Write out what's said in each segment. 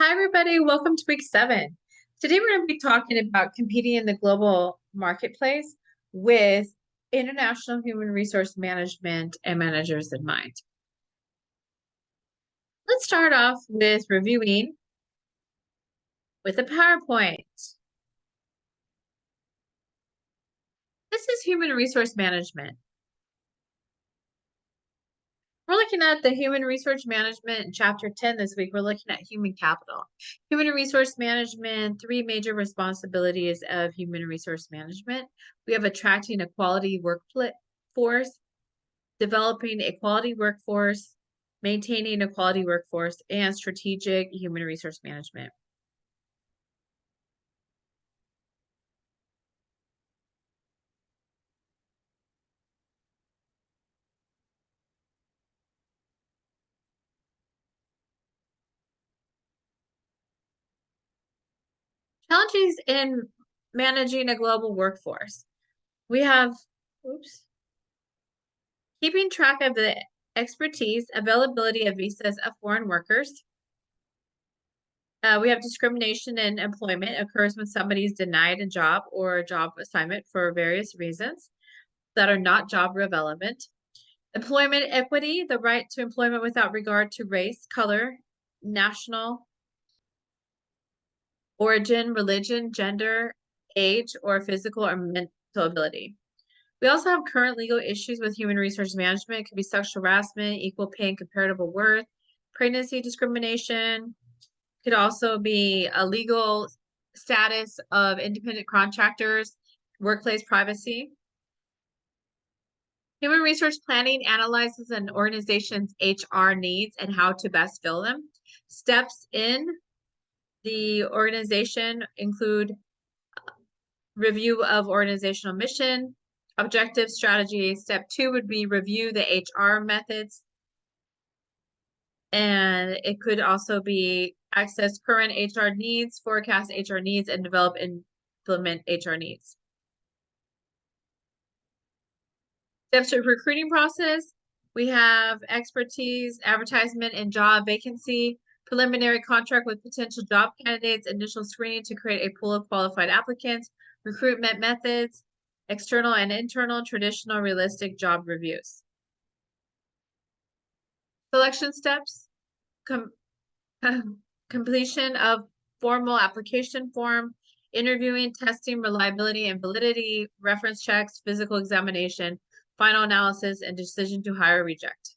Hi, everybody. Welcome to week 7. Today, we're going to be talking about competing in the global marketplace with international human resource management and managers in mind. Let's start off with reviewing with a PowerPoint. This is human resource management. We're looking at the human resource management in chapter 10 this week. We're looking at human capital. Human resource management, 3 major responsibilities of human resource management. We have attracting a quality workforce, developing a quality workforce, maintaining a quality workforce, and strategic human resource management. Challenges in managing a global workforce. We have, keeping track of the expertise, availability of visas of foreign workers. We have discrimination in employment occurs when somebody is denied a job or a job assignment for various reasons that are not job relevant. Employment equity, the right to employment without regard to race, color, national origin, religion, gender, age, or physical or mental ability. We also have current legal issues with human resource management. It could be sexual harassment, equal pay and comparable worth, pregnancy discrimination. Could also be a legal status of independent contractors, workplace privacy. Human resource planning analyzes an organization's HR needs and how to best fill them. Steps in the organization include review of organizational mission, objective strategy. Step 2 would be review the HR methods. And it could also be access current HR needs, forecast HR needs, and develop and implement HR needs. Steps to recruiting process. We have expertise, advertisement and job vacancy, preliminary contract with potential job candidates, initial screening to create a pool of qualified applicants, recruitment methods, external and internal, traditional, realistic job reviews. Selection steps, completion of formal application form, interviewing, testing, reliability and validity, reference checks, physical examination, final analysis, and decision to hire or reject.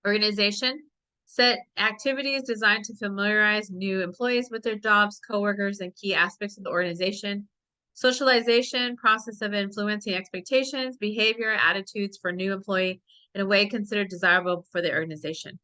Organization, set activities designed to familiarize new employees with their jobs, coworkers, and key aspects of the organization. Socialization, process of influencing expectations, behavior, attitudes for new employee in a way considered desirable for the organization.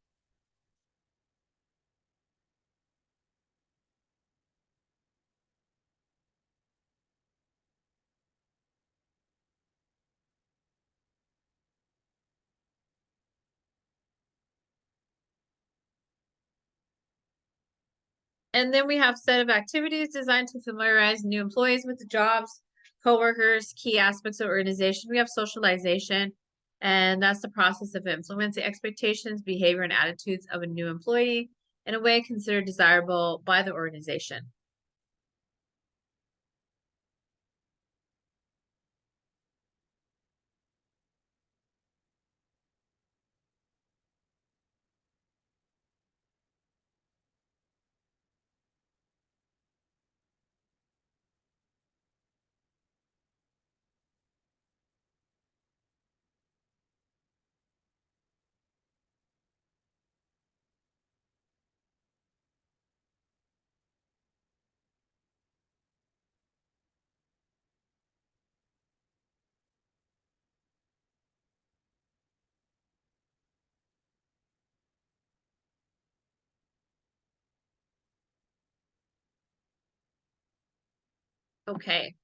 And then we have set of activities designed to familiarize new employees with the jobs, coworkers, key aspects of organization. We have socialization, and that's the process of influencing expectations, behavior, and attitudes of a new employee in a way considered desirable by the organization. Okay.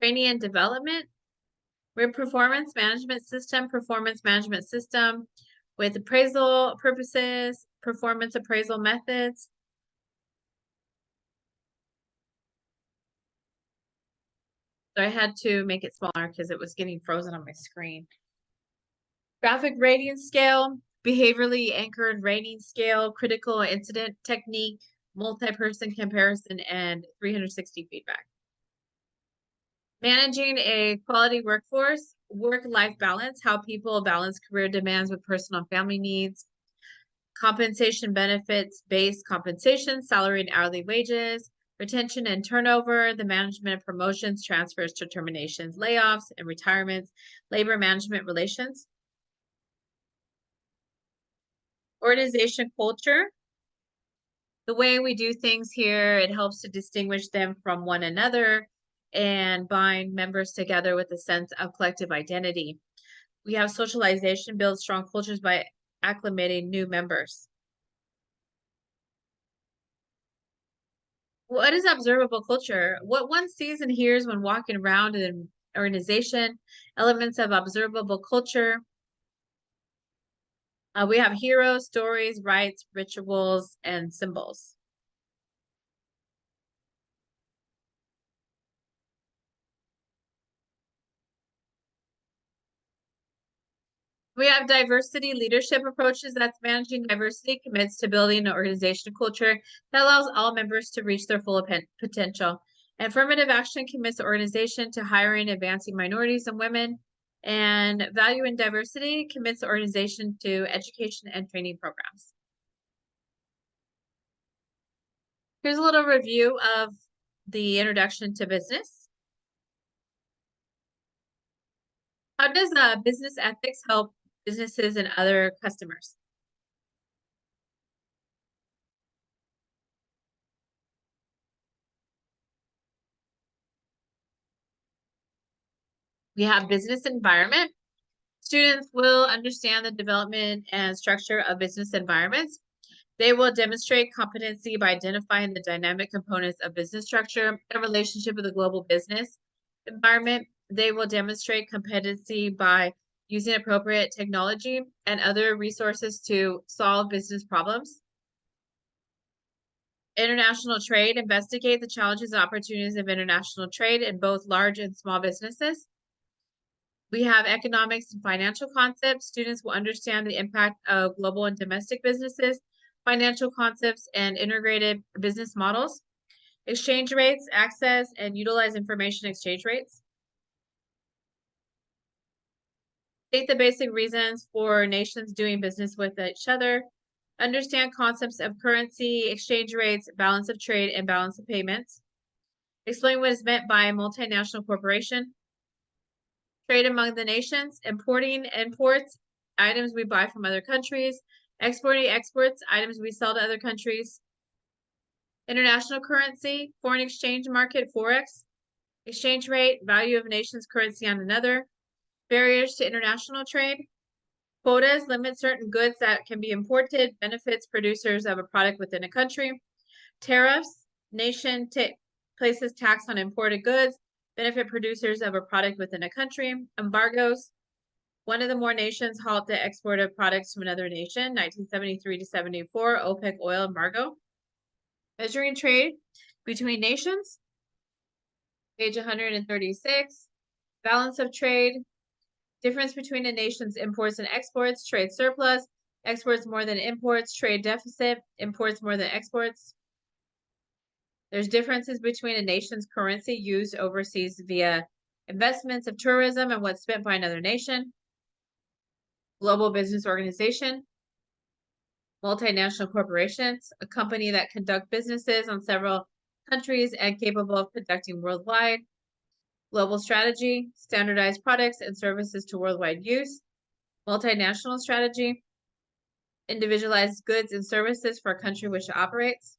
Training and development. We're performance management system with appraisal purposes, performance appraisal methods. So I had to make it smaller because it was getting frozen on my screen. Graphic rating scale, behaviorally anchored rating scale, critical incident technique, multi-person comparison, and 360 feedback. Managing a quality workforce, work-life balance, how people balance career demands with personal and family needs, compensation benefits, base compensation, salary and hourly wages, retention and turnover, the management of promotions, transfers, terminations, layoffs, and retirements, labor management relations. Organization culture, the way we do things here, it helps to distinguish them from one another and bind members together with a sense of collective identity. We have socialization builds strong cultures by acclimating new members. What is observable culture? What one sees and hears when walking around an organization, elements of observable culture. We have heroes, stories, rites, rituals, and symbols. We have diversity leadership approaches. That's managing diversity, commits to building an organization culture that allows all members to reach their full potential. Affirmative action commits the organization to hiring, advancing minorities and women. And value and diversity commits the organization to education and training programs. Here's a little review of the introduction to business. How does business ethics help businesses and other customers? We have business environment. Students will understand the development and structure of business environments. They will demonstrate competency by identifying the dynamic components of business structure and relationship with the global business environment. They will demonstrate competency by using appropriate technology and other resources to solve business problems. International trade, investigate the challenges and opportunities of international trade in both large and small businesses. We have economics and financial concepts. Students will understand the impact of global and domestic businesses, financial concepts, and integrated business models. Exchange rates, access, and utilize information exchange rates. State the basic reasons for nations doing business with each other. Understand concepts of currency, exchange rates, balance of trade, and balance of payments. Explain what is meant by multinational corporation. Trade among the nations, importing, imports, items we buy from other countries, exporting, exports, items we sell to other countries. International currency, foreign exchange market, Forex, exchange rate, value of a nation's currency on another, barriers to international trade, quotas limit certain goods that can be imported, benefits producers of a product within a country, tariffs, nation places tax on imported goods, benefit producers of a product within a country, embargoes, one of the more nations halt the export of products from another nation, 1973 to 74, OPEC oil embargo. Measuring trade between nations, page 136. Balance of trade, difference between a nation's imports and exports, trade surplus, exports more than imports, trade deficit, imports more than exports. There's differences between a nation's currency used overseas via investments of tourism and what's spent by another nation. Global business organization, multinational corporations, a company that conduct businesses on several countries and capable of conducting worldwide. Global strategy, standardized products and services to worldwide use. Multinational strategy, individualized goods and services for a country which operates.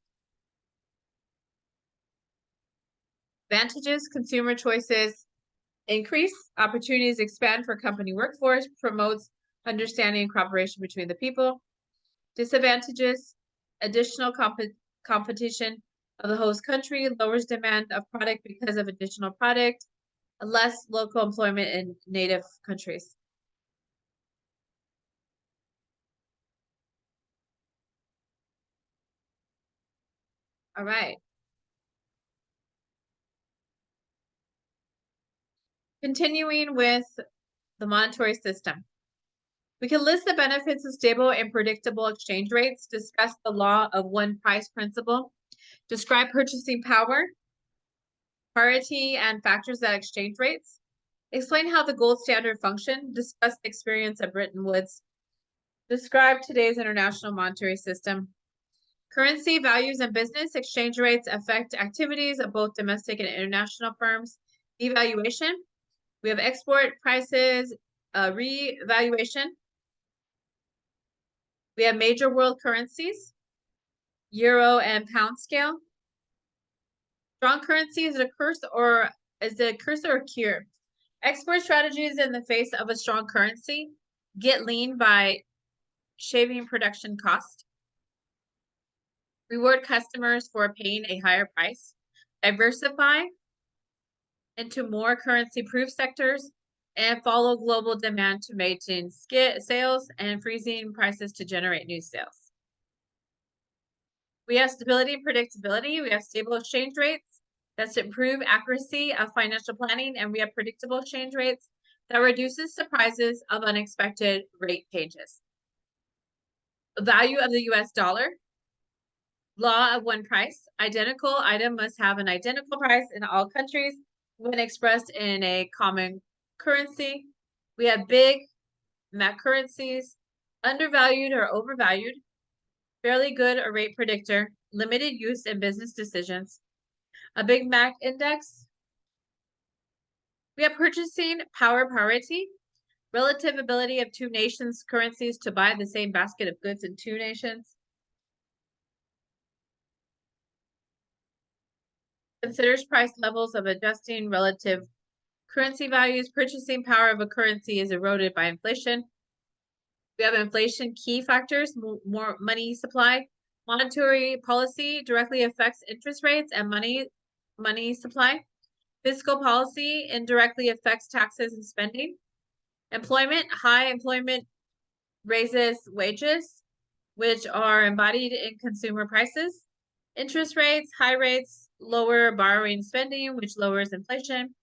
Advantages, consumer choices increase, opportunities expand for company workforce, promotes understanding and cooperation between the people. Disadvantages, additional competition of the host country, lowers demand of product because of additional product, less local employment in native countries. All right. Continuing with the monetary system. We can list the benefits of stable and predictable exchange rates, discuss the law of one price principle, describe purchasing power, parity, and factors that exchange rates, explain how the gold standard function, discuss the experience of Bretton Woods, describe today's international monetary system. Currency, values, and business exchange rates affect activities of both domestic and international firms. Devaluation. We have export prices, revaluation. We have major world currencies, euro and pound scale. Strong currency is a curse or a cure? Export strategies in the face of a strong currency. Get lean by shaving production cost. Reward customers for paying a higher price. Diversify into more currency-proof sectors and follow global demand to maintain sales and freezing prices to generate new sales. We have stability and predictability. We have stable exchange rates that's to improve accuracy of financial planning, and we have predictable exchange rates that reduces surprises of unexpected rate changes. The value of the US dollar. Law of one price. Identical item must have an identical price in all countries when expressed in a common currency. We have big Mac currencies, undervalued or overvalued, fairly good or rate predictor, limited use in business decisions, a Big Mac index. We have purchasing power parity, relative ability of two nations' currencies to buy the same basket of goods in two nations. Considers price levels of adjusting relative currency values. Purchasing power of a currency is eroded by inflation. We have inflation key factors, more money supply. Monetary policy directly affects interest rates and money supply. Fiscal policy indirectly affects taxes and spending. Employment, high employment raises wages, which are embodied in consumer prices. Interest rates, high rates, lower borrowing spending, which lowers inflation.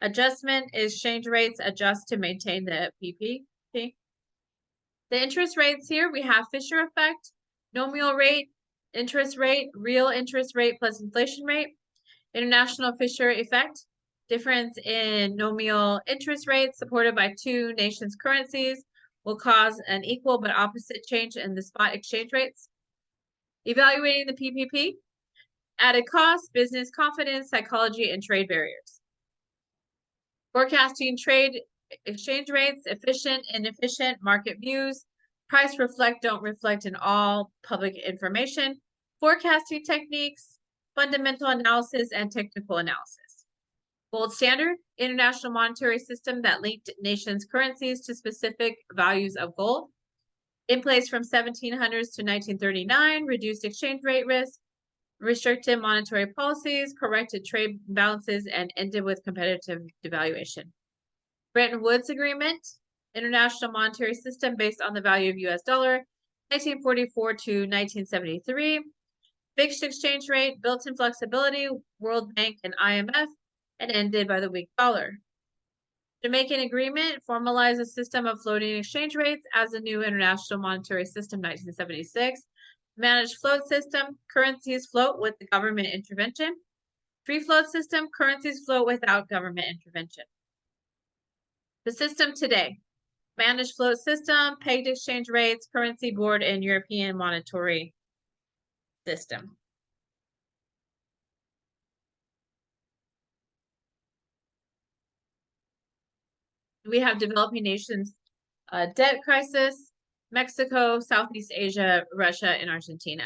Adjustment is exchange rates adjust to maintain the PPP. The interest rates here, we have Fisher effect, nominal rate, interest rate, real interest rate plus inflation rate. International Fisher effect, difference in nominal interest rates supported by two nations' currencies will cause an equal but opposite change in the spot exchange rates. Evaluating the PPP, added cost, business confidence, psychology, and trade barriers. Forecasting trade exchange rates, efficient, inefficient, market views, price reflect, don't reflect in all public information, forecasting techniques, fundamental analysis, and technical analysis. Gold standard, international monetary system that linked nations' currencies to specific values of gold. In place from 1700s to 1939, reduced exchange rate risk, restricted monetary policies, corrected trade balances, and ended with competitive devaluation. Bretton Woods Agreement, international monetary system based on the value of US dollar, 1944 to 1973. Fixed exchange rate, built-in flexibility, World Bank and IMF, and ended by the weak dollar. Jamaican Agreement formalized a system of floating exchange rates as a new international monetary system, 1976. Managed float system, currencies float with the government intervention. Free float system, currencies float without government intervention. The system today, managed float system, pegged exchange rates, currency board, and European monetary system. We have developing nations debt crisis, Mexico, Southeast Asia, Russia, and Argentina.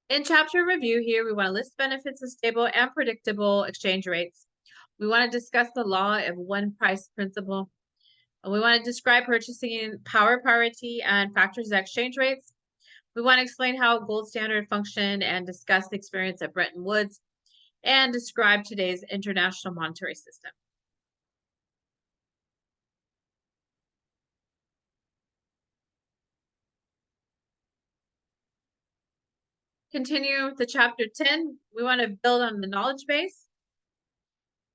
In chapter review here, we want to list benefits of stable and predictable exchange rates. We want to discuss the law of one price principle. We want to describe purchasing power parity and factors of exchange rates. We want to explain how gold standard function and discuss the experience of Bretton Woods and describe today's international monetary system. Continue to chapter 10. We want to build on the knowledge base.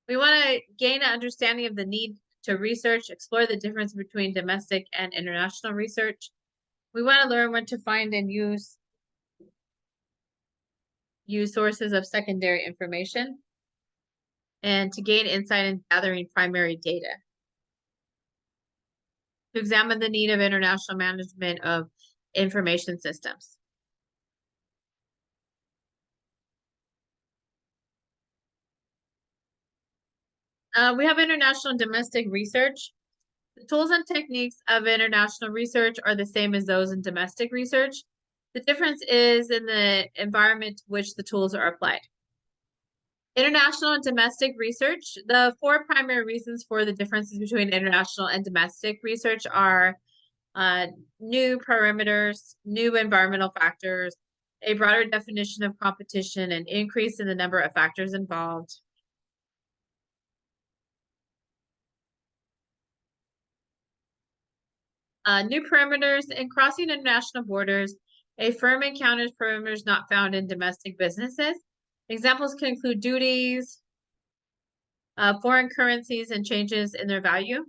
We want to gain an understanding of the need to research, explore the difference between domestic and international research. We want to learn when to find and use sources of secondary information, and to gain insight in gathering primary data. To examine the need of international management of information systems. We have international and domestic research. The tools and techniques of international research are the same as those in domestic research. The difference is in the environment to which the tools are applied. International and domestic research. The four primary reasons for the differences between international and domestic research are new parameters, new environmental factors, a broader definition of competition, and increase in the number of factors involved. New parameters. In crossing international borders, a firm encounters parameters not found in domestic businesses. Examples can include duties, foreign currencies, and changes in their value,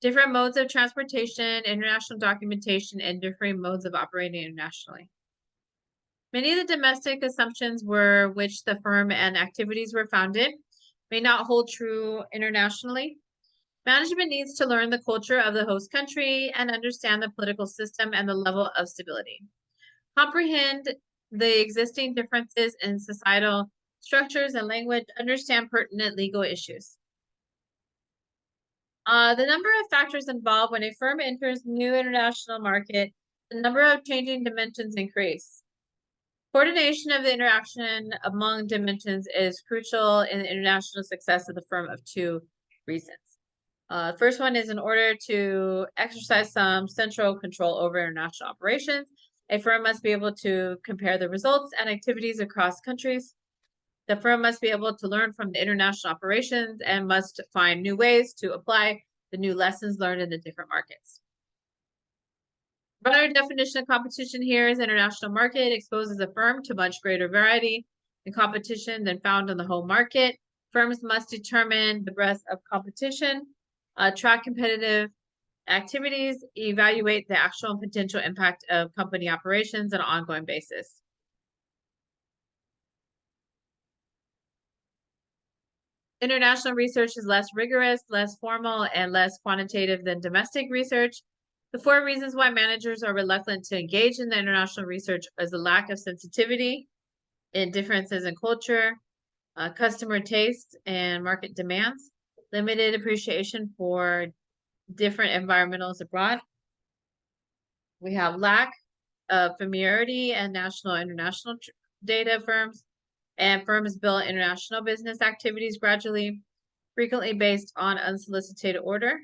different modes of transportation, international documentation, and differing modes of operating internationally. Many of the domestic assumptions were which the firm and activities were founded may not hold true internationally. Management needs to learn the culture of the host country and understand the political system and the level of stability. Comprehend the existing differences in societal structures and language, understand pertinent legal issues. The number of factors involved when a firm enters new international market, the number of changing dimensions increase. Coordination of the interaction among dimensions is crucial in the international success of the firm of two reasons. First one is in order to exercise some central control over international operations, a firm must be able to compare the results and activities across countries. The firm must be able to learn from the international operations and must find new ways to apply the new lessons learned in the different markets. Broader definition of competition here is international market exposes a firm to much greater variety in competition than found on the home market. Firms must determine the breadth of competition, track competitive activities, evaluate the actual and potential impact of company operations on an ongoing basis. International research is less rigorous, less formal, and less quantitative than domestic research. The four reasons why managers are reluctant to engage in the international research is a lack of sensitivity in differences in culture, customer taste and market demands, limited appreciation for different environmentals abroad. We have lack of familiarity and national and international data firms, and firms build international business activities gradually, frequently based on unsolicited order.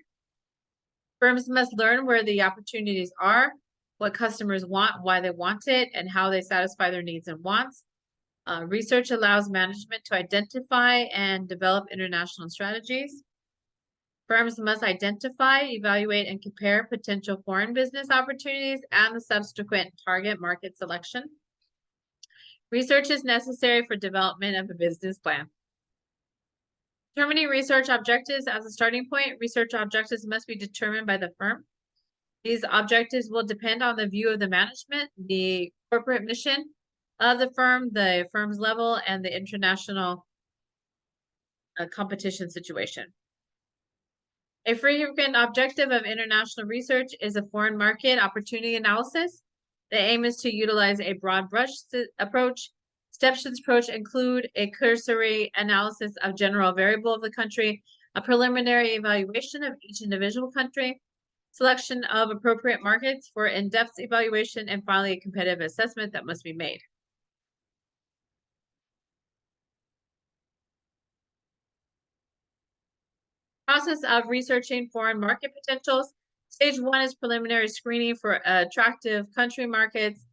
Firms must learn where the opportunities are, what customers want, why they want it, and how they satisfy their needs and wants. Research allows management to identify and develop international strategies. Firms must identify, evaluate, and compare potential foreign business opportunities and the subsequent target market selection. Research is necessary for development of a business plan. Determining research objectives as a starting point, research objectives must be determined by the firm. These objectives will depend on the view of the management, the corporate mission of the firm's level, and the international competition situation. A frequent objective of international research is a foreign market opportunity analysis. The aim is to utilize a broad brush approach. Steps to this approach include a cursory analysis of general variable of the country, a preliminary evaluation of each individual country, selection of appropriate markets for in-depth evaluation, and finally a competitive assessment that must be made. Process of researching foreign market potentials. Stage 1 is preliminary screening for attractive country markets.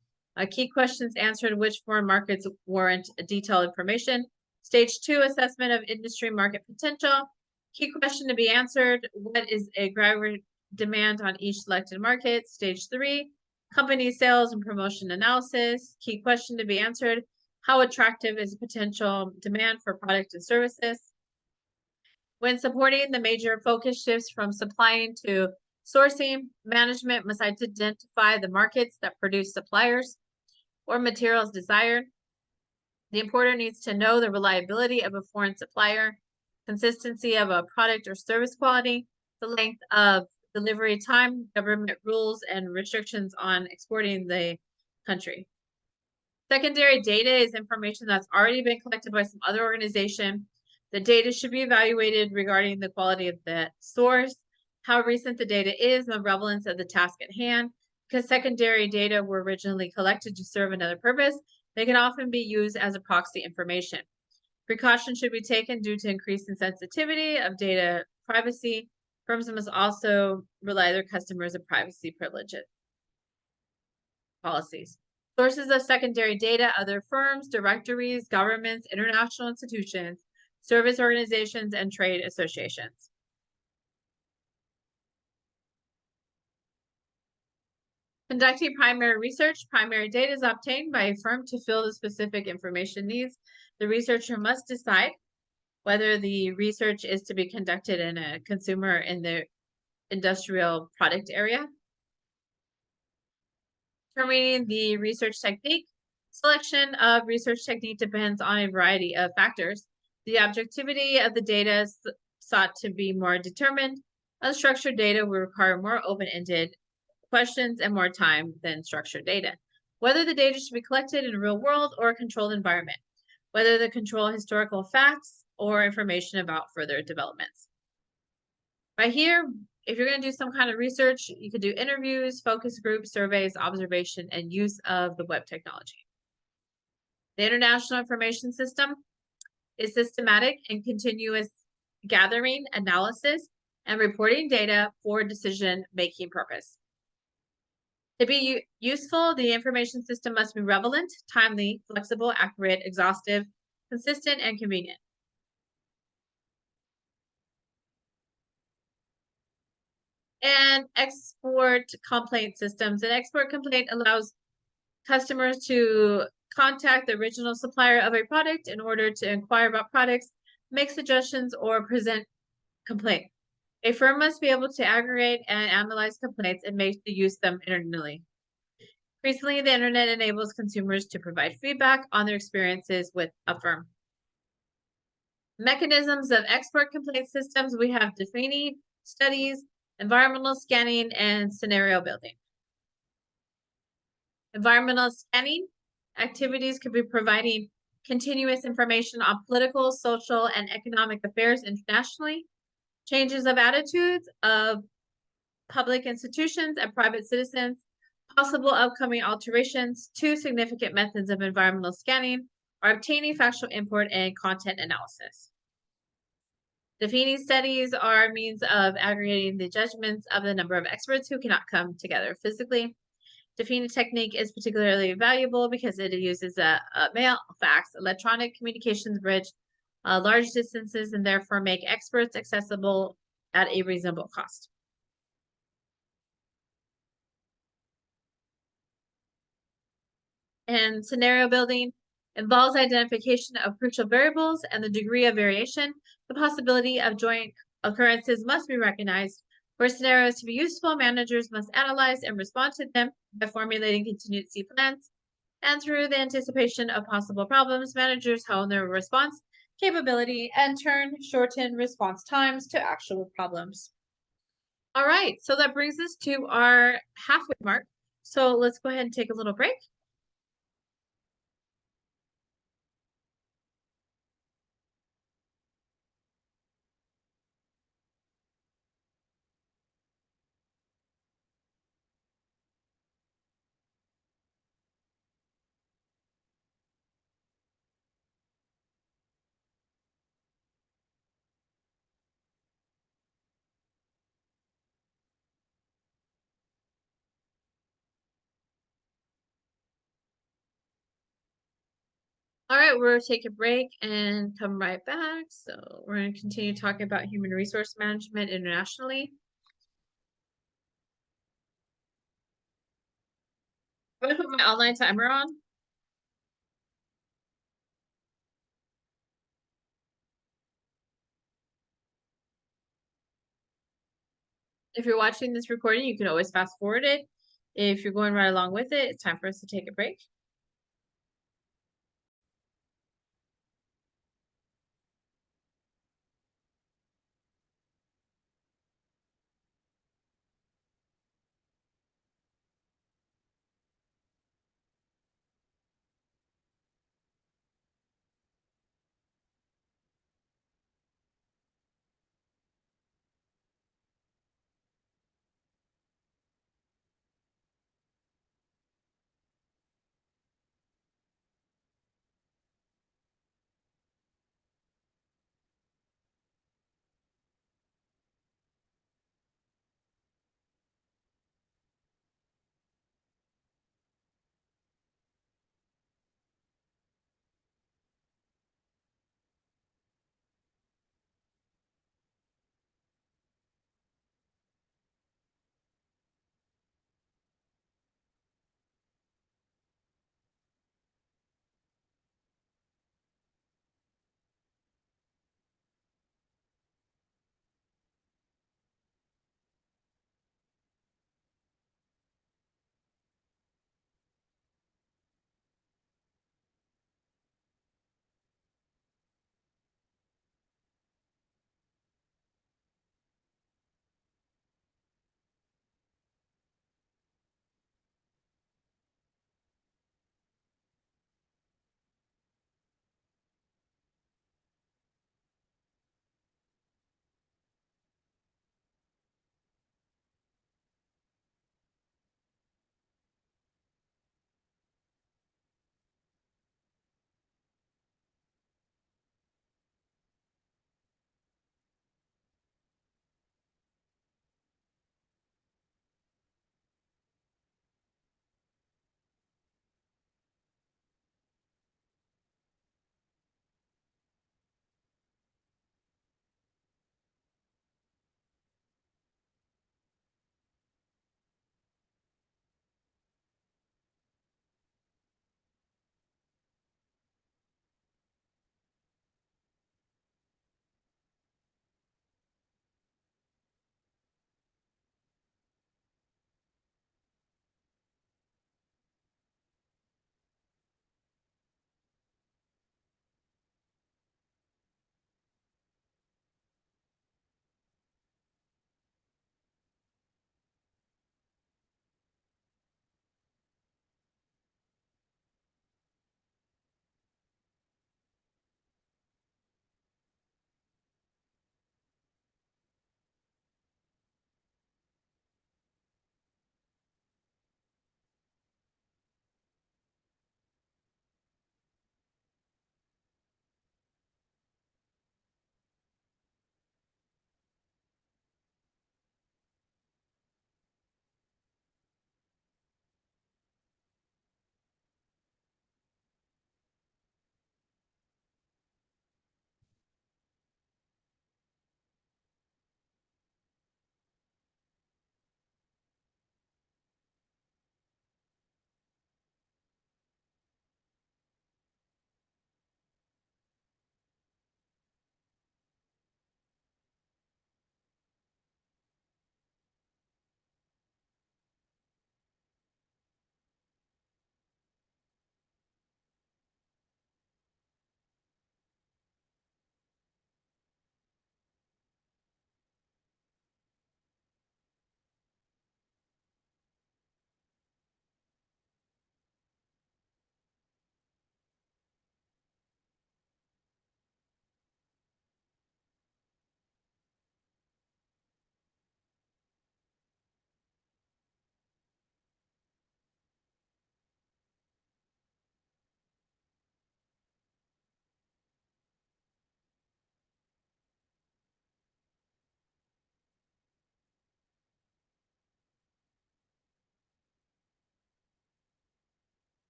Key questions answered: which foreign markets warrant detailed information. Stage 2, assessment of industry market potential. Key question to be answered: what is a greater demand on each selected market. Stage 3, company sales and promotion analysis. Key question to be answered: how attractive is potential demand for products and services. When supporting the major focus shifts from supplying to sourcing, management must identify the markets that produce suppliers or materials desired. The importer needs to know the reliability of a foreign supplier, consistency of a product or service quality, the length of delivery time, government rules, and restrictions on exporting the country. Secondary data is information that's already been collected by some other organization. The data should be evaluated regarding the quality of the source, how recent the data is, and the relevance of the task at hand. Because secondary data were originally collected to serve another purpose, they can often be used as a proxy information. Precautions should be taken due to increased sensitivity of data privacy. Firms must also rely their customers of privacy privileges policies. Sources of secondary data, other firms, directories, governments, international institutions, service organizations, and trade associations. Conducting primary research, primary data is obtained by a firm to fill the specific information needs. The researcher must decide whether the research is to be conducted in a consumer in the industrial product area. Determining the research technique. Selection of research technique depends on a variety of factors. The objectivity of the data sought to be more determined. Unstructured data will require more open-ended questions and more time than structured data. Whether the data should be collected in a real world or a controlled environment. Whether the control historical facts or information about further developments. Right here, if you're going to do some kind of research, you could do interviews, focus groups, surveys, observation, and use of the web technology. The International Information System is systematic and continuous gathering, analysis, and reporting data for decision-making purpose. To be useful, the information system must be relevant, timely, flexible, accurate, exhaustive, consistent, and convenient. And export complaint systems. An export complaint allows customers to contact the original supplier of a product in order to inquire about products, make suggestions, or present complaint. A firm must be able to aggregate and analyze complaints and make the use of them internally. Recently, the internet enables consumers to provide feedback on their experiences with a firm. Mechanisms of export complaint systems, we have defining, studies, environmental scanning, and scenario building. Environmental scanning activities could be providing continuous information on political, social, and economic affairs internationally, changes of attitudes of public institutions and private citizens, possible upcoming alterations. Two significant methods of environmental scanning are obtaining factual import and content analysis. Defining studies are a means of aggregating the judgments of the number of experts who cannot come together physically. Defining technique is particularly valuable because it uses a mail, fax, electronic communications bridge large distances and therefore make experts accessible at a reasonable cost. And scenario building involves identification of crucial variables and the degree of variation. The possibility of joint occurrences must be recognized. For scenarios to be useful, managers must analyze and respond to them by formulating contingency plans. And through the anticipation of possible problems, managers hone their response capability and shorten response times to actual problems. All right, so that brings us to our halfway mark. So let's go ahead and take a little break. All right, we're gonna take a break and come right back. So we're gonna continue talking about human resource management internationally. I'm gonna put my online timer on. If you're watching this recording, you can always fast forward it. If you're going right along with it, it's time for us to take a break.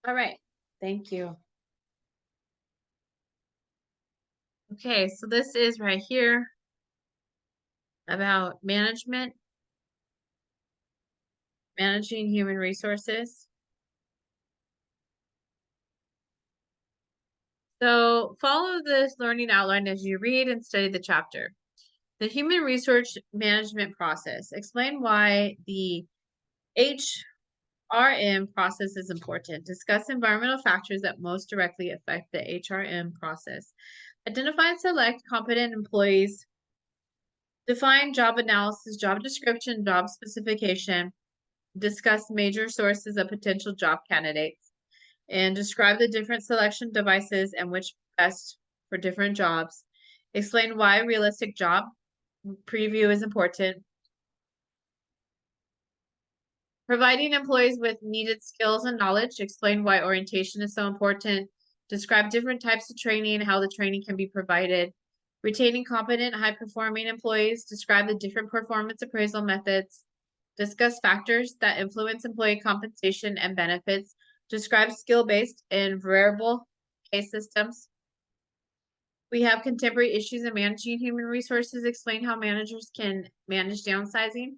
All right, thank you. Okay, so this is right here about management, managing human resources. So follow this learning outline as you read and study the chapter. The human resource management process. Explain why the HRM process is important. Discuss environmental factors that most directly affect the HRM process. Identify and select competent employees. Define job analysis, job description, job specification. Discuss major sources of potential job candidates. And describe the different selection devices and which best for different jobs. Explain why realistic job preview is important. Providing employees with needed skills and knowledge. Explain why orientation is so important. Describe different types of training, how the training can be provided. Retaining competent, high-performing employees. Describe the different performance appraisal methods. Discuss factors that influence employee compensation and benefits. Describe skill-based and variable pay systems. We have contemporary issues in managing human resources. Explain how managers can manage downsizing.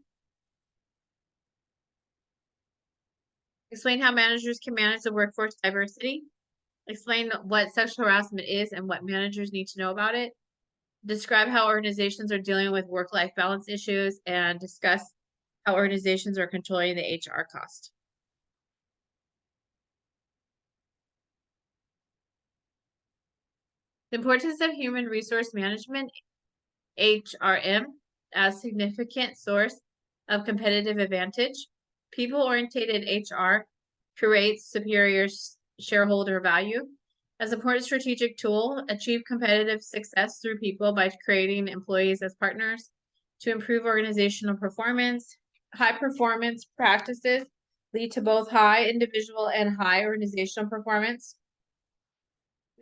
Explain how managers can manage the workforce diversity. Explain what sexual harassment is and what managers need to know about it. Describe how organizations are dealing with work-life balance issues and discuss how organizations are controlling the HR cost. The importance of human resource management, HRM, as significant source of competitive advantage. People-oriented HR creates superior shareholder value. As an important strategic tool, achieve competitive success through people by creating employees as partners to improve organizational performance. High performance practices lead to both high individual and high organizational performance.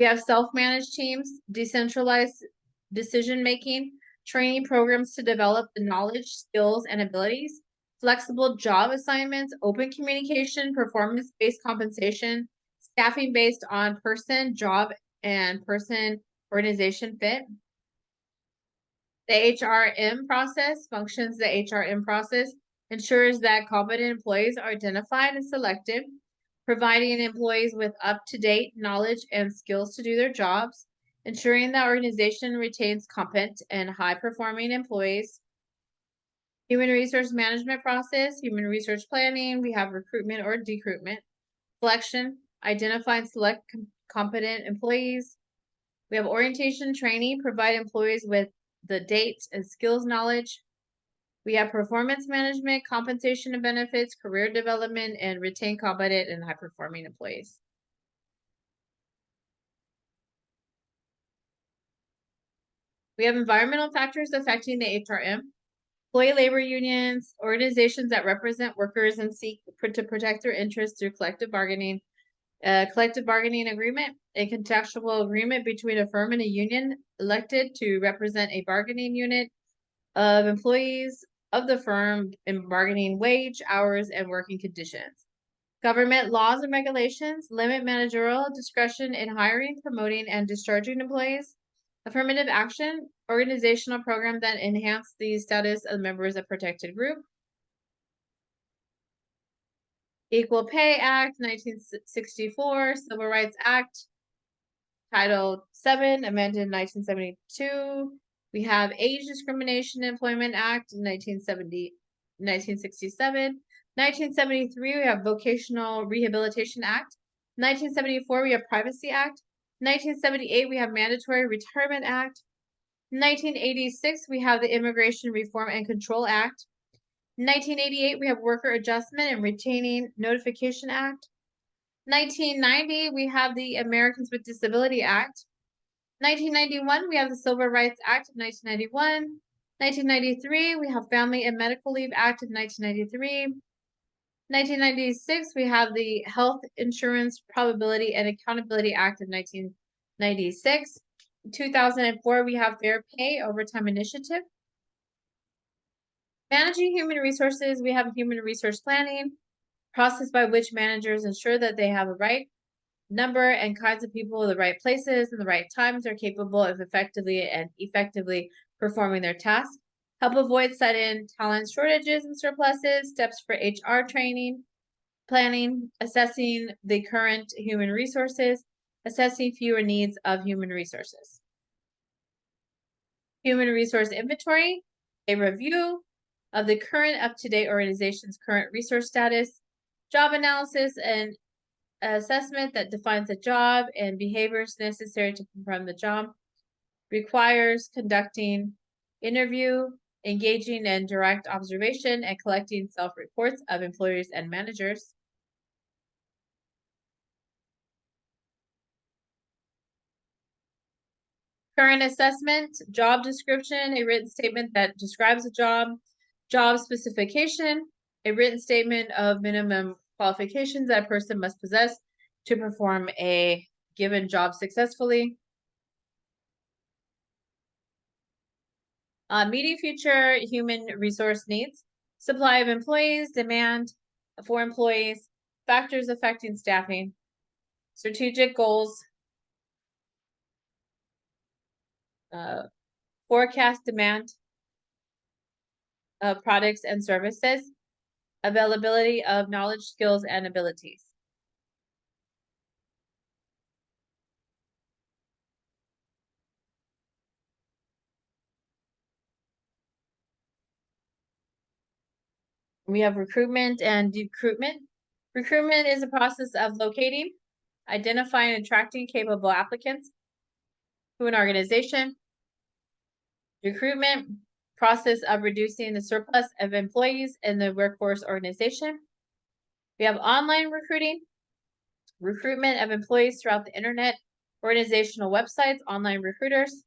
We have self-managed teams, decentralized decision-making, training programs to develop the knowledge, skills, and abilities, flexible job assignments, open communication, performance-based compensation, staffing based on person, job, and person organization fit. The HRM process functions. The HRM process ensures that competent employees are identified and selected, providing employees with up-to-date knowledge and skills to do their jobs, ensuring that organization retains competent and high-performing employees. Human resource management process, human resource planning, we have recruitment or decruitment, selection, identify and select competent employees. We have orientation training, provide employees with the dates and skills knowledge. We have performance management, compensation and benefits, career development, and retain competent and high-performing employees. We have environmental factors affecting the HRM. Employee labor unions, organizations that represent workers and seek to protect their interests through collective bargaining. A collective bargaining agreement, a contractual agreement between a firm and a union elected to represent a bargaining unit of employees of the firm in bargaining wage, hours, and working conditions. Government laws and regulations limit managerial discretion in hiring, promoting, and discharging employees. Affirmative action, organizational program that enhance the status of members of protected group. Equal Pay Act, 1964, Civil Rights Act, Title VII, amended in 1972. We have Age Discrimination Employment Act, 1967. 1973, we have Vocational Rehabilitation Act. 1974, we have Privacy Act. 1978, we have Mandatory Retirement Act. 1986, we have the Immigration Reform and Control Act. 1988, we have Worker Adjustment and Retaining Notification Act. 1990, we have the Americans with Disability Act. 1991, we have the Civil Rights Act of 1991. 1993, we have Family and Medical Leave Act of 1993. 1996, we have the Health Insurance Probability and Accountability Act of 1996. 2004, we have Fair Pay Overtime Initiative. Managing human resources, we have human resource planning, process by which managers ensure that they have a right number and kinds of people in the right places and the right times are capable of effectively performing their task. Help avoid sudden talent shortages and surpluses. Steps for HR training, planning, assessing the current human resources, assessing future needs of human resources. Human resource inventory, a review of the current up-to-date organization's current resource status, job analysis and assessment that defines the job and behaviors necessary to perform the job, requires conducting interview, engaging in direct observation, and collecting self-reports of employers and managers. Current assessment, job description, a written statement that describes a job specification, a written statement of minimum qualifications that a person must possess to perform a given job successfully. Meeting future human resource needs, supply of employees, demand for employees, factors affecting staffing, strategic goals, forecast demand of products and services, availability of knowledge, skills, and abilities. We have recruitment and decruitment. Recruitment is a process of locating, identifying, and attracting capable applicants to an organization. Recruitment, process of reducing the surplus of employees in the workforce organization. We have online recruiting, recruitment of employees throughout the internet, organizational websites, online recruiters.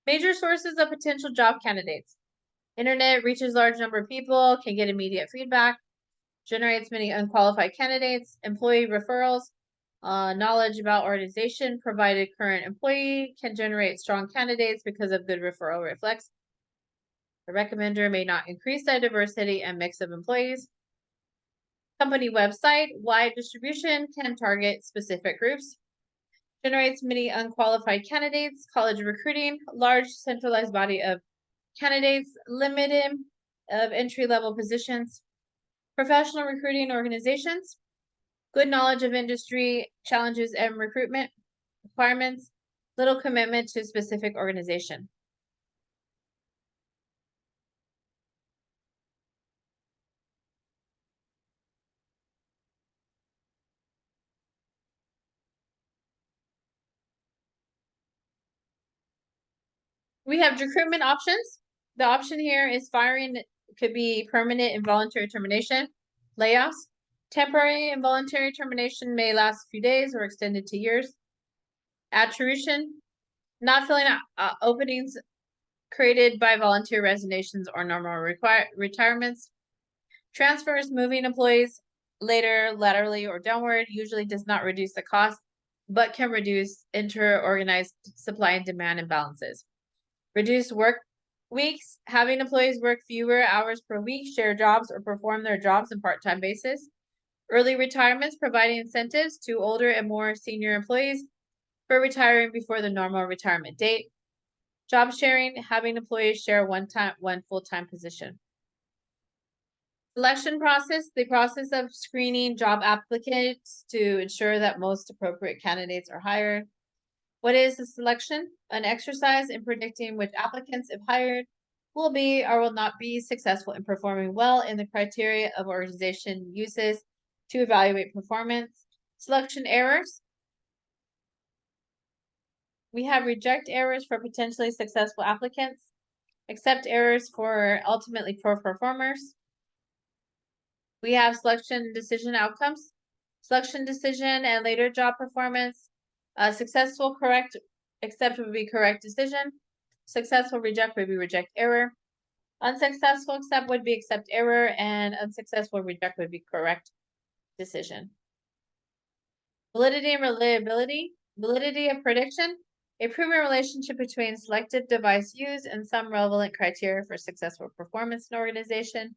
Major sources of potential job candidates. Internet reaches large number of people, can get immediate feedback, generates many unqualified candidates, employee referrals, knowledge about organization provided current employee can generate strong candidates because of good referral reflex. The recommender may not increase the diversity and mix of employees. Company website, wide distribution can target specific groups. Generates many unqualified candidates. College recruiting, large centralized body of candidates, limited of entry-level positions. Professional recruiting organizations, good knowledge of industry challenges and recruitment requirements, little commitment to specific organization. We have recruitment options. The option here is firing could be permanent involuntary termination, layoffs. Temporary involuntary termination may last a few days or extended to years. Attrition, not filling openings created by volunteer resignations or normal retirements. Transfers, moving employees laterally or downward usually does not reduce the cost, but can reduce inter-organized supply and demand imbalances. Reduce work weeks, having employees work fewer hours per week, share jobs, or perform their jobs on part-time basis. Early retirements, providing incentives to older and more senior employees for retiring before the normal retirement date. Job sharing, having employees share one full-time position. Selection process, the process of screening job applicants to ensure that most appropriate candidates are hired. What is the selection? An exercise in predicting which applicants, if hired, will be or will not be successful in performing well in the criteria of organization uses to evaluate performance. Selection errors. We have reject errors for potentially successful applicants, accept errors for ultimately poor performers. We have selection decision outcomes, selection decision and later job performance. Successful correct accept would be correct decision. Successful reject would be reject error. Unsuccessful accept would be accept error, and unsuccessful reject would be correct decision. Validity and reliability. Validity of prediction. A proven relationship between selected device used and some relevant criteria for successful performance in organization.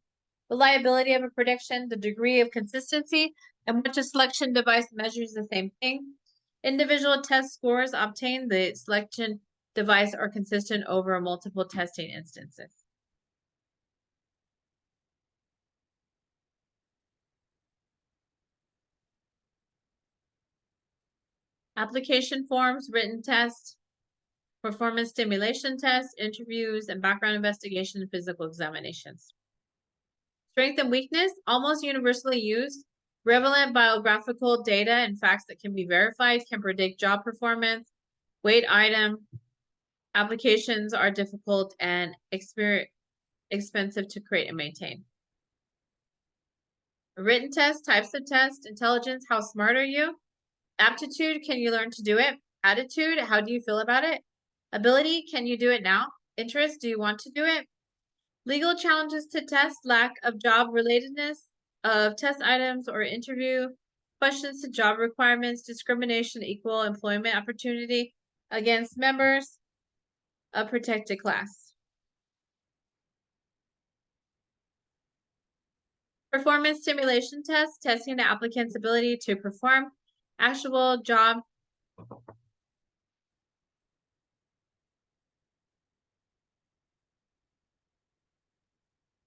Reliability of a prediction, the degree of consistency And which a selection device measures the same thing. Individual test scores obtained the selection device are consistent over multiple testing instances. Application forms, written tests, performance stimulation tests, interviews, and background investigation and physical examinations. Strength and weakness, almost universally used. Relevant biographical data and facts that can be verified can predict job performance. Weight item, applications are difficult and expensive to create and maintain. Written test, types of test, intelligence, how smart are you? Aptitude, can you learn to do it? Attitude, how do you feel about it? Ability, can you do it now? Interest, do you want to do it? Legal challenges to test, lack of job relatedness of test items or interview, questions to job requirements, discrimination, equal employment opportunity against members of protected class. Performance stimulation test, testing the applicant's ability to perform actual job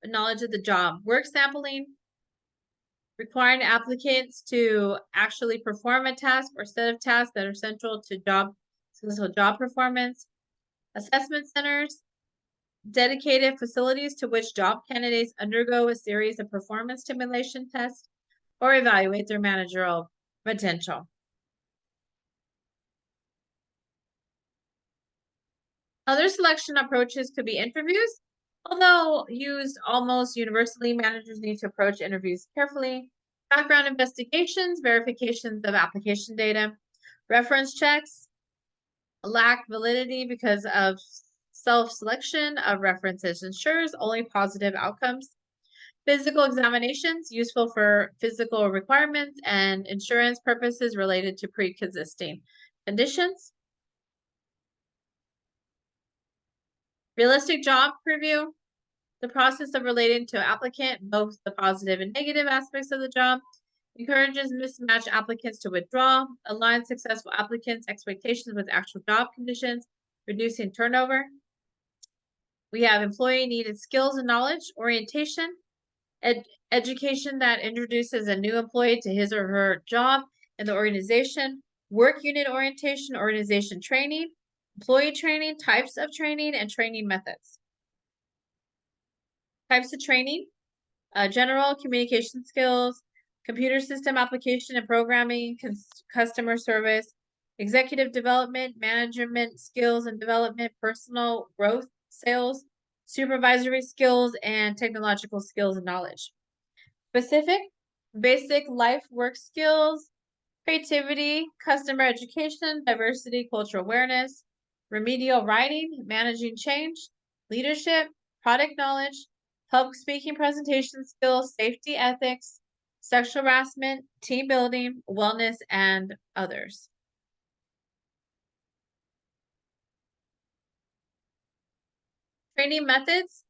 knowledge of the job. Work sampling, requiring applicants to actually perform a task or set of tasks that are central to successful job performance. Assessment centers, dedicated facilities to which job candidates undergo a series of performance stimulation tests or evaluate their managerial potential. Other selection approaches could be interviews. Although used almost universally, managers need to approach interviews carefully. Background investigations, verifications of application data, reference checks, lack validity because of self-selection of references ensures only positive outcomes. Physical examinations, useful for physical requirements and insurance purposes related to pre-existing conditions. Realistic job preview, the process of relating to applicant, both the positive and negative aspects of the job, encourages mismatched applicants to withdraw, aligns successful applicants' expectations with actual job conditions, reducing turnover. We have employee needed skills and knowledge, orientation, education that introduces a new employee to his or her job in the organization, work unit orientation, organization training, employee training, types of training, and training methods. Types of training, general communication skills, computer system application and programming, customer service, executive development, management skills and development, personal growth, sales, supervisory skills, and technological skills and knowledge. Specific, basic life work skills, creativity, customer education, diversity, cultural awareness, remedial writing, managing change, leadership, product knowledge, public speaking, presentation skills, safety ethics, sexual harassment, team building, wellness, and others. Training methods,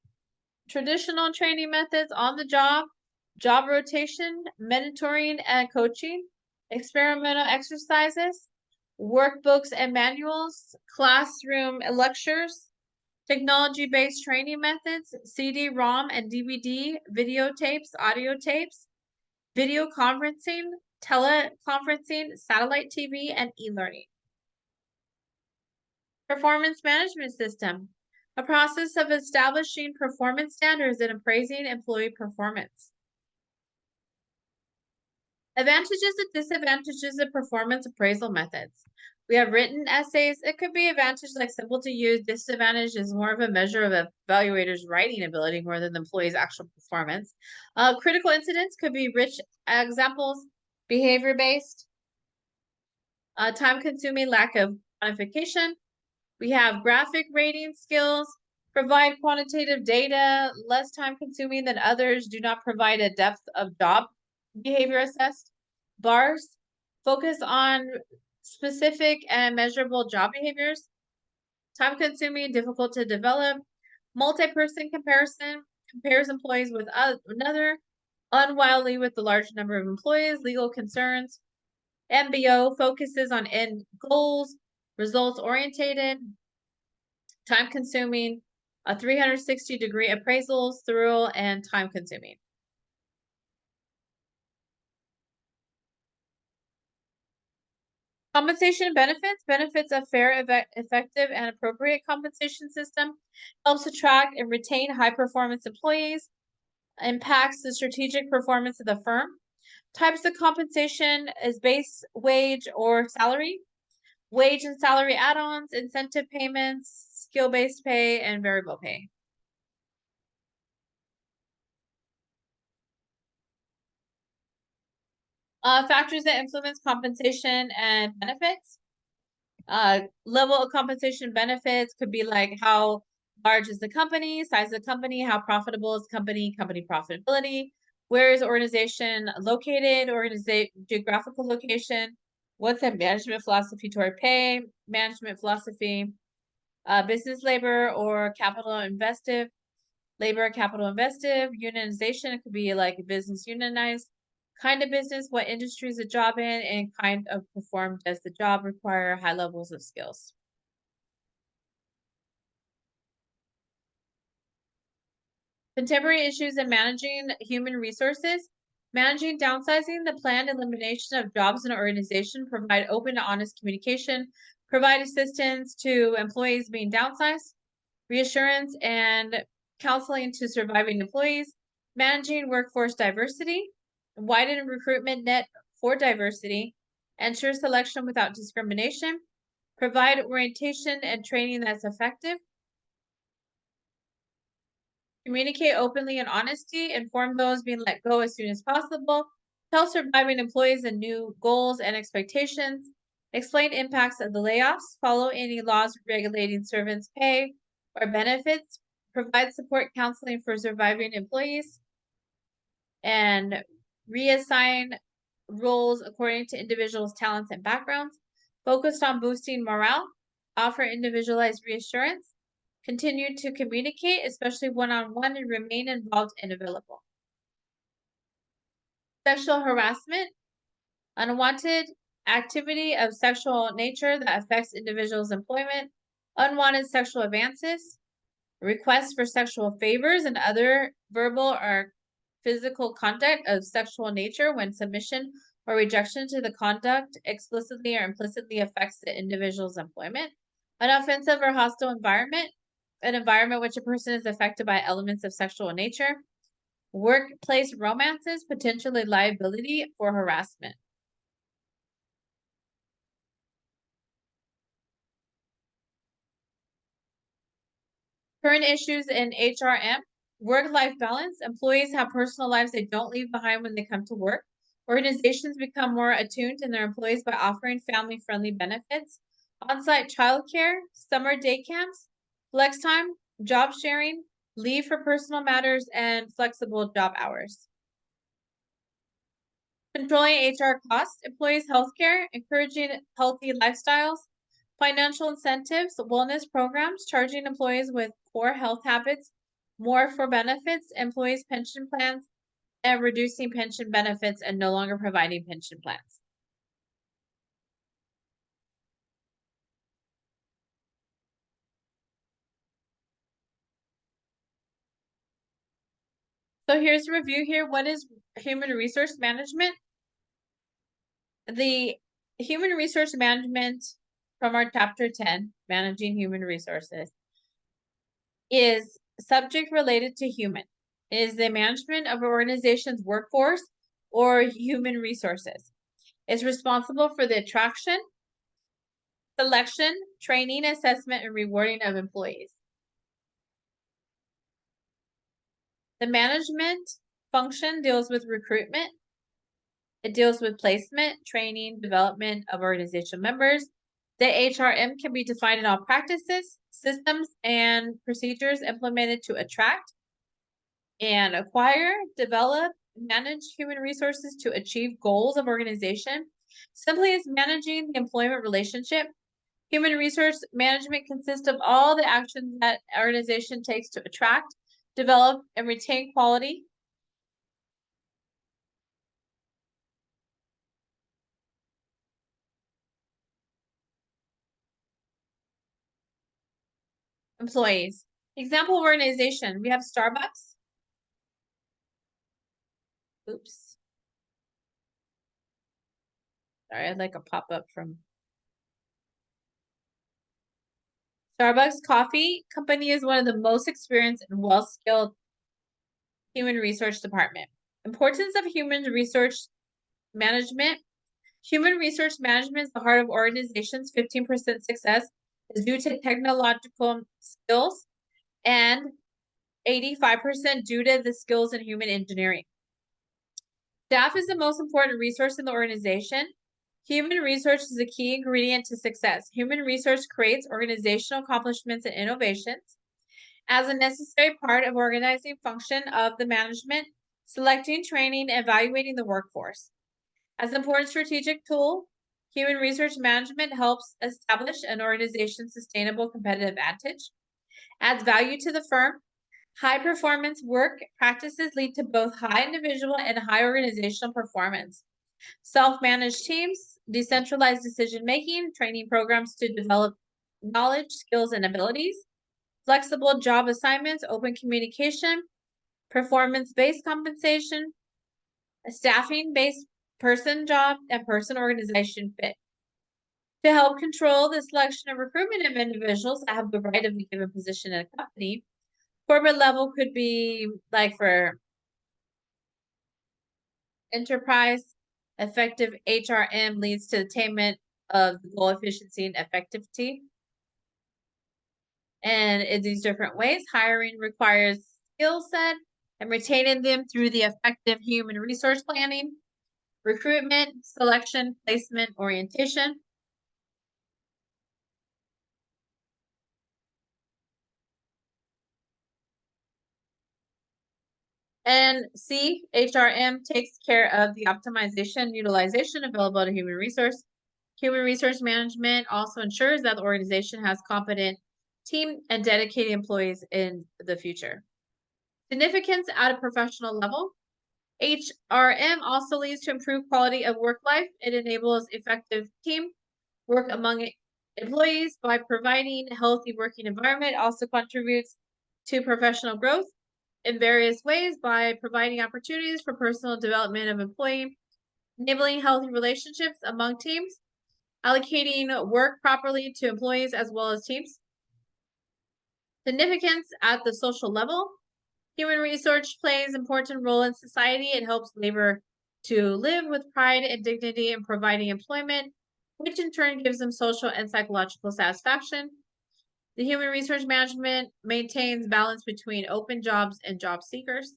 traditional training methods, on the job rotation, mentoring and coaching, experimental exercises, workbooks and manuals, classroom lectures, technology-based training methods, CD-ROM and DVD, videotapes, audio tapes, video conferencing, teleconferencing, satellite TV, and e-learning. Performance management system, a process of establishing performance standards and appraising employee performance. Advantages and disadvantages of performance appraisal methods. We have written essays. It could be advantage like simple to use. Disadvantage is more of a measure of a evaluator's writing ability more than the employee's actual performance. Critical incidents could be rich examples, behavior-based, time-consuming, lack of quantification. We have graphic rating skills, provide quantitative data, less time-consuming than others, do not provide a depth of job behavior assessed. Bars, focus on specific and measurable job behaviors. Time-consuming, difficult to develop. Multi-person comparison, compares employees with another. unwildly with the large number of employees, legal concerns. MBO focuses on end goals, results orientated, time consuming, a 360-degree appraisals, thorough, and time consuming. Compensation and benefits a fair, effective, and appropriate compensation system, helps attract and retain high performance employees, impacts the strategic performance of the firm. Types of compensation is base wage or salary, wage and salary add-ons, incentive payments, skill-based pay, and variable pay. Factors that influence compensation and benefits. Level of compensation benefits could be like how large is the company, size of the company, how profitable is the company, company profitability, where is the organization located, geographical location, what's the management philosophy toward pay, management philosophy, business labor or capital investive, labor capital investive, unionization, it could be like business unionized, kind of business, what industry is the job in, and kind of performed does the job require high levels of skills. Contemporary issues in managing human resources. Managing downsizing, the planned elimination of jobs in an organization, provide open and honest communication, provide assistance to employees being downsized, reassurance and counseling to surviving employees, managing workforce diversity, widen recruitment net for diversity, ensure selection without discrimination, provide orientation and training that's effective, communicate openly and honesty, inform those being let go as soon as possible, tell surviving employees the new goals and expectations, explain impacts of the layoffs, follow any laws regulating servants' pay or benefits, provide support counseling for surviving employees, and reassign roles according to individuals' talents and backgrounds, focused on boosting morale, offer individualized reassurance, continue to communicate, especially one-on-one, and remain involved and available. Sexual harassment, unwanted activity of sexual nature that affects individuals' employment, unwanted sexual advances, requests for sexual favors, and other verbal or physical conduct of sexual nature when submission or rejection to the conduct explicitly or implicitly affects the individual's employment, an offensive or hostile environment, an environment which a person is affected by elements of sexual nature, workplace romances, potentially liability for harassment. Current issues in HRM, work-life balance. Employees have personal lives they don't leave behind when they come to work. Organizations become more attuned to their employees by offering family-friendly benefits, on-site childcare, summer day camps, flex time, job sharing, leave for personal matters, and flexible job hours. Controlling HR costs, employees' healthcare, encouraging healthy lifestyles, financial incentives, wellness programs, charging employees with poor health habits more for benefits, employees' pension plans, and reducing pension benefits and no longer providing pension plans. So here's a review here. What is human resource management? The human resource management from our chapter 10, Managing Human Resources, is subject related to human. It is the management of an organization's workforce or human resources. It's responsible for the attraction, selection, training, assessment, and rewarding of employees. The management function deals with recruitment. It deals with placement, training, development of organization members. The HRM can be defined in all practices, systems, and procedures implemented to attract and acquire, develop, manage human resources to achieve goals of organization. Simply as managing the employment relationship. Human resource management consists of all the actions that an organization takes to attract, develop, and retain quality employees. Example organization, we have Starbucks. Oops. Sorry, I'd like a pop-up from Starbucks Coffee Company is one of the most experienced and well-skilled human resource department. Importance of human resource management. Human resource management is the heart of organizations. 15% success is due to technological skills and 85% due to the skills in human engineering. Staff is the most important resource in the organization. Human resource is a key ingredient to success. Human resource creates organizational accomplishments and innovations as a necessary part of organizing function of the management, selecting, training, and evaluating the workforce. As an important strategic tool, human resource management helps establish an organization's sustainable competitive advantage, adds value to the firm. High performance work practices lead to both high individual and high organizational performance. Self-managed teams, decentralized decision-making, training programs to develop knowledge, skills, and abilities, flexible job assignments, open communication, performance-based compensation, a staffing-based person job, and person organization fit. To help control the selection and recruitment of individuals that have the right of a given position in a company, corporate level could be like for enterprise, effective HRM leads to attainment of the goal efficiency and effectivity. And in these different ways, hiring requires skill set and retaining them through the effective human resource planning, recruitment, selection, placement, orientation. And C, HRM takes care of the optimization, utilization, available to human resource. Human resource management also ensures that the organization has competent team and dedicated employees in the future. Significance at a professional level. HRM also leads to improved quality of work life. It enables effective team work among employees by providing a healthy working environment. It also contributes to professional growth in various ways by providing opportunities for personal development of employee, enabling healthy relationships among teams, allocating work properly to employees as well as teams. Significance at the social level. Human resource plays an important role in society. It helps labor to live with pride and dignity in providing employment, which in turn gives them social and psychological satisfaction. The human resource management maintains balance between open jobs and job seekers.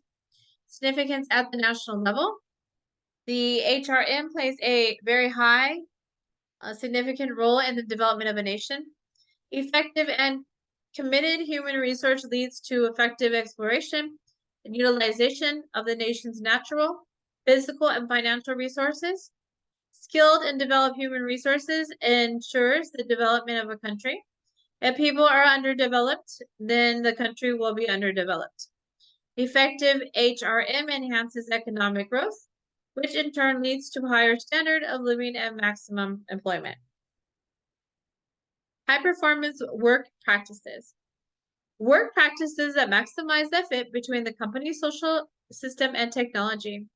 Significance at the national level. The HRM plays a very high, significant role in the development of a nation. Effective and committed human resource leads to effective exploration and utilization of the nation's natural, physical, and financial resources. Skilled and developed human resources ensures the development of a country. If people are underdeveloped, then the country will be underdeveloped. Effective HRM enhances economic growth, which in turn leads to higher standard of living and maximum employment. High performance work practices. Work practices that maximize the fit between the company's social system and technology.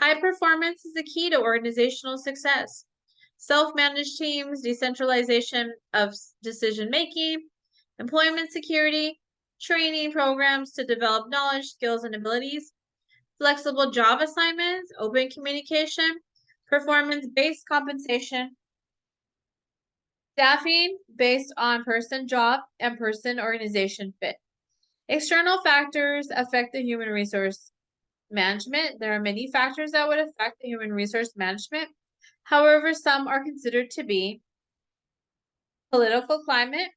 High performance is the key to organizational success. Self-managed teams, decentralization of decision-making, employment security, training programs to develop knowledge, skills, and abilities, flexible job assignments, open communication, performance-based compensation, staffing based on person, job, and person organization fit. External factors affect the human resource management. There are many factors that would affect the human resource management. However, some are considered to be political climate.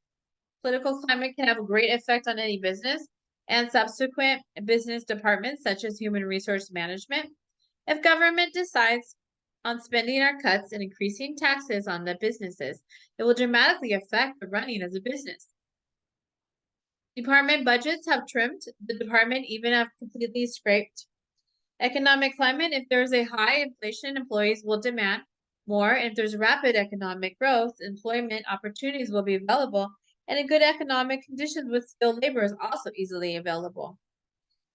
Political climate can have a great effect on any business and subsequent business departments, such as human resource management. If government decides on spending or cuts and increasing taxes on the businesses, it will dramatically affect the running of the business. Department budgets have trimmed. The department even have completely scraped. Economic climate, if there's a high inflation, employees will demand more. If there's rapid economic growth, employment opportunities will be available and in good economic conditions with skilled labor is also easily available.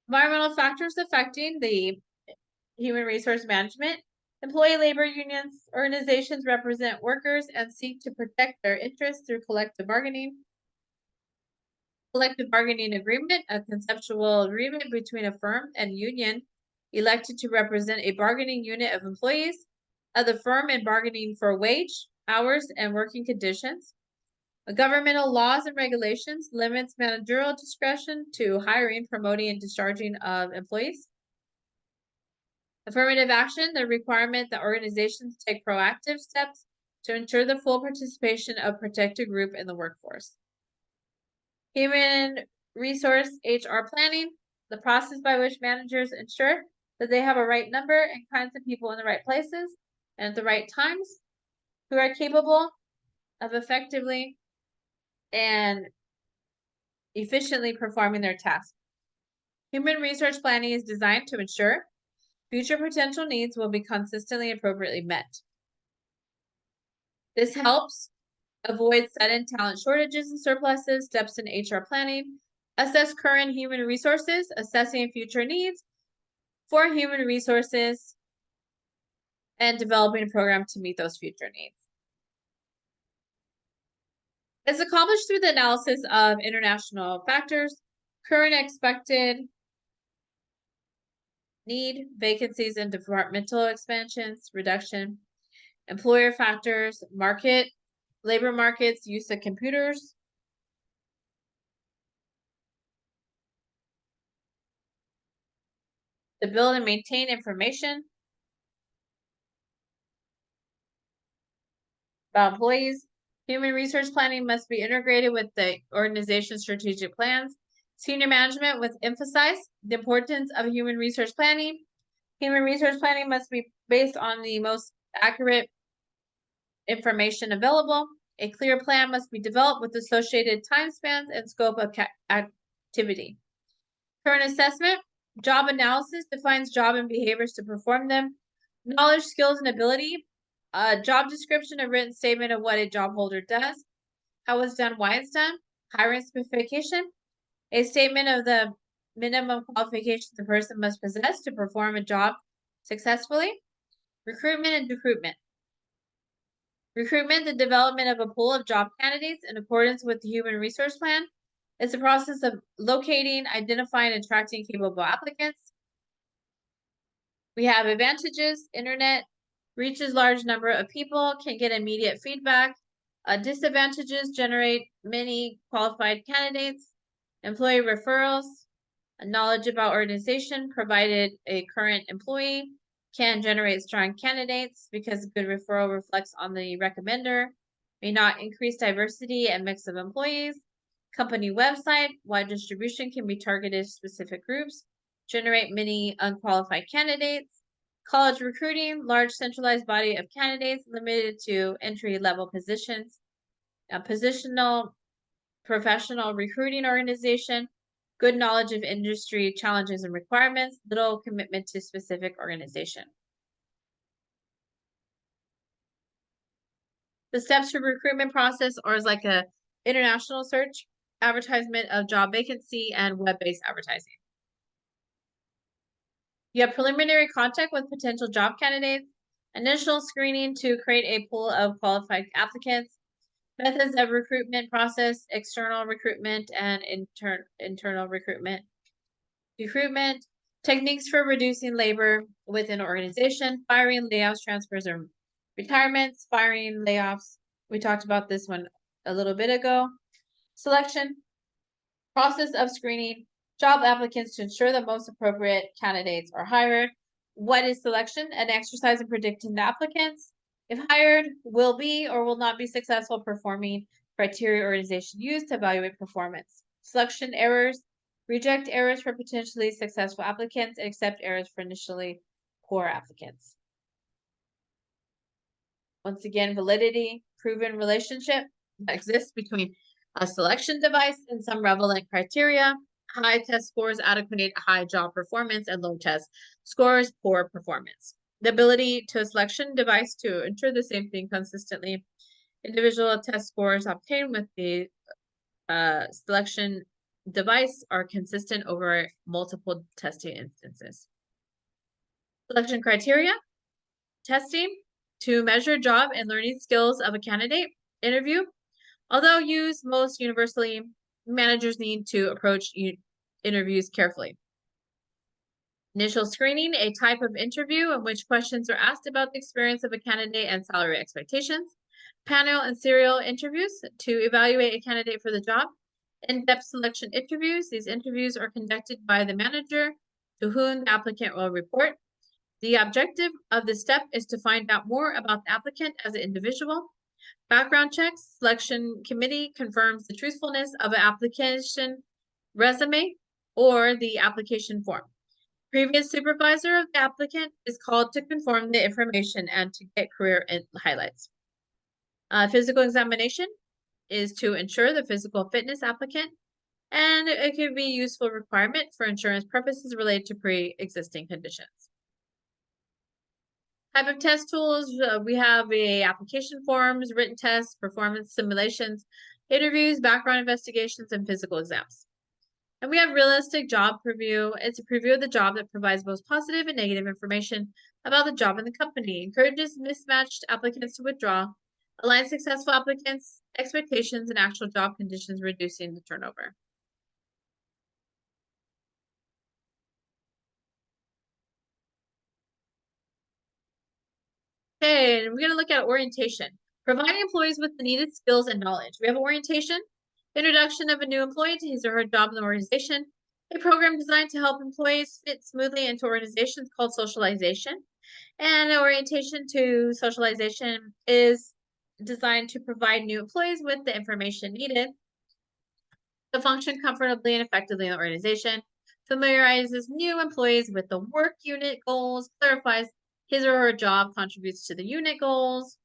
Environmental factors affecting the human resource management. Employee labor unions organizations represent workers and seek to protect their interests through collective bargaining. Collective bargaining agreement, a conceptual agreement between a firm and union elected to represent a bargaining unit of employees of the firm and bargaining for wage, hours, and working conditions. Governmental laws and regulations limits managerial discretion to hiring, promoting, and discharging of employees. Affirmative action, the requirement that organizations take proactive steps to ensure the full participation of protected group in the workforce. Human resource HR planning, the process by which managers ensure that they have a right number and kinds of people in the right places and at the right times who are capable of effectively and efficiently performing their tasks. Human resource planning is designed to ensure future potential needs will be consistently and appropriately met. This helps avoid sudden talent shortages and surpluses, steps in HR planning, assess current human resources, assessing future needs for human resources, and developing a program to meet those future needs. It's accomplished through the analysis of international factors, current expected need, vacancies and departmental expansions, reduction, employer factors, market, labor markets, use of computers, to build and maintain information about employees. Human resource planning must be integrated with the organization's strategic plans. Senior management must emphasize the importance of human resource planning. Human resource planning must be based on the most accurate information available. A clear plan must be developed with associated time spans and scope of activity. Current assessment, job analysis defines job and behaviors to perform them. Knowledge, skills, and ability, a job description, a written statement of what a job holder does, how it's done, why it's done, hiring specification, a statement of the minimum qualifications the person must possess to perform a job successfully. Recruitment and recruitment. Recruitment, the development of a pool of job candidates in accordance with the human resource plan. It's a process of locating, identifying, and attracting capable applicants. We have advantages. Internet reaches large number of people, can get immediate feedback. Disadvantages, generate many qualified candidates. Employee referrals, knowledge about organization provided a current employee can generate strong candidates because good referral reflects on the recommender, may not increase diversity and mix of employees. Company website, wide distribution can be targeted to specific groups, generate many unqualified candidates. College recruiting, large centralized body of candidates limited to entry-level positions. Positional professional recruiting organization, good knowledge of industry challenges and requirements, little commitment to specific organization. The steps for recruitment process are like a international search, advertisement of job vacancy, and web-based advertising. You have preliminary contact with potential job candidates, initial screening to create a pool of qualified applicants, methods of recruitment process, external recruitment, and internal recruitment. Recruitment, techniques for reducing labor within an organization, firing, layoffs, transfers, or retirements, firing, layoffs. We talked about this one a little bit ago. Selection, process of screening job applicants to ensure the most appropriate candidates are hired. What is selection? An exercise in predicting the applicants, if hired, will be or will not be successful performing criteria organization used to evaluate performance. Selection errors, reject errors for potentially successful applicants and accept errors for initially poor applicants. Once again, validity, proven relationship that exists between a selection device and some relevant criteria. High test scores adequate high job performance and low test scores poor performance. The ability to a selection device to ensure the same thing consistently. Individual test scores obtained with the selection device are consistent over multiple testing instances. Selection criteria, testing to measure job and learning skills of a candidate. Interview, although used most universally, managers need to approach interviews carefully. Initial screening, a type of interview in which questions are asked about the experience of a candidate and salary expectations. Panel and serial interviews to evaluate a candidate for the job. In-depth selection interviews. These interviews are conducted by the manager to whom the applicant will report. The objective of this step is to find out more about the applicant as an individual. Background checks. Selection committee confirms the truthfulness of an application resume or the application form. Previous supervisor of the applicant is called to confirm the information and to get career highlights. Physical examination is to ensure the physical fitness applicant, and it could be a useful requirement for insurance purposes related to pre-existing conditions. Type of test tools, we have application forms, written tests, performance simulations, interviews, background investigations, and physical exams. And we have realistic job preview. It's a preview of the job that provides both positive and negative information about the job and the company, encourages mismatched applicants to withdraw, aligns successful applicants' expectations and actual job conditions, reducing the turnover. Okay, we're going to look at orientation. Providing employees with the needed skills and knowledge. We have orientation, introduction of a new employee to his or her job in the organization, a program designed to help employees fit smoothly into organizations called socialization. And orientation to socialization is designed to provide new employees with the information needed to function comfortably and effectively in the organization, familiarizes new employees with the work unit goals, clarifies his or her job contributes to the unit goals,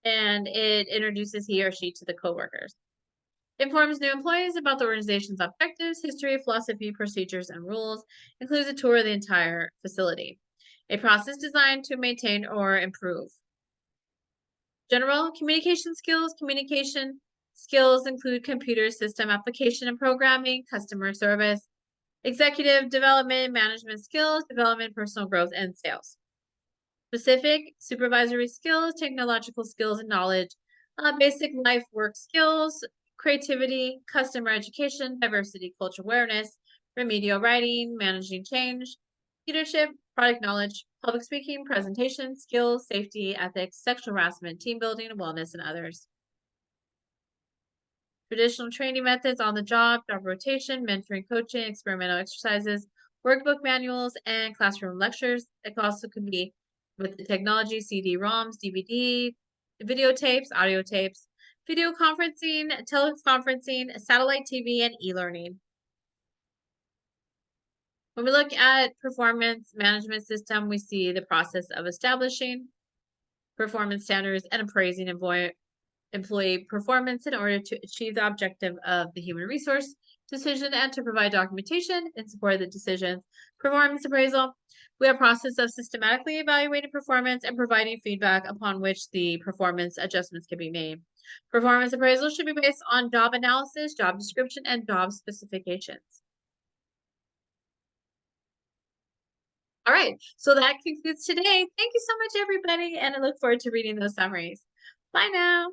and it introduces he or she to the coworkers. Informs new employees about the organization's objectives, history, philosophy, procedures, and rules, includes a tour of the entire facility. A process designed to maintain or improve. General communication skills. Communication skills include computer system application and programming, customer service, executive development, management skills, development, personal growth, and sales. Specific supervisory skills, technological skills and knowledge, basic life work skills, creativity, customer education, diversity, culture awareness, remedial writing, managing change, leadership, product knowledge, public speaking, presentation, skills, safety, ethics, sexual harassment, team building, wellness, and others. Traditional training methods on the job rotation, mentoring, coaching, experimental exercises, workbook manuals, and classroom lectures. It also could be with the technology, CD-ROMs, DVD, videotapes, audio tapes, video conferencing, teleconferencing, satellite TV, and e-learning. When we look at performance management system, we see the process of establishing performance standards and appraising employee performance in order to achieve the objective of the human resource decision and to provide documentation in support of the decision. Performance appraisal. We have a process of systematically evaluating performance and providing feedback upon which the performance adjustments can be made. Performance appraisal should be based on job analysis, job description, and job specifications. All right, so that concludes today. Thank you so much, everybody, and I look forward to reading those summaries. Bye now.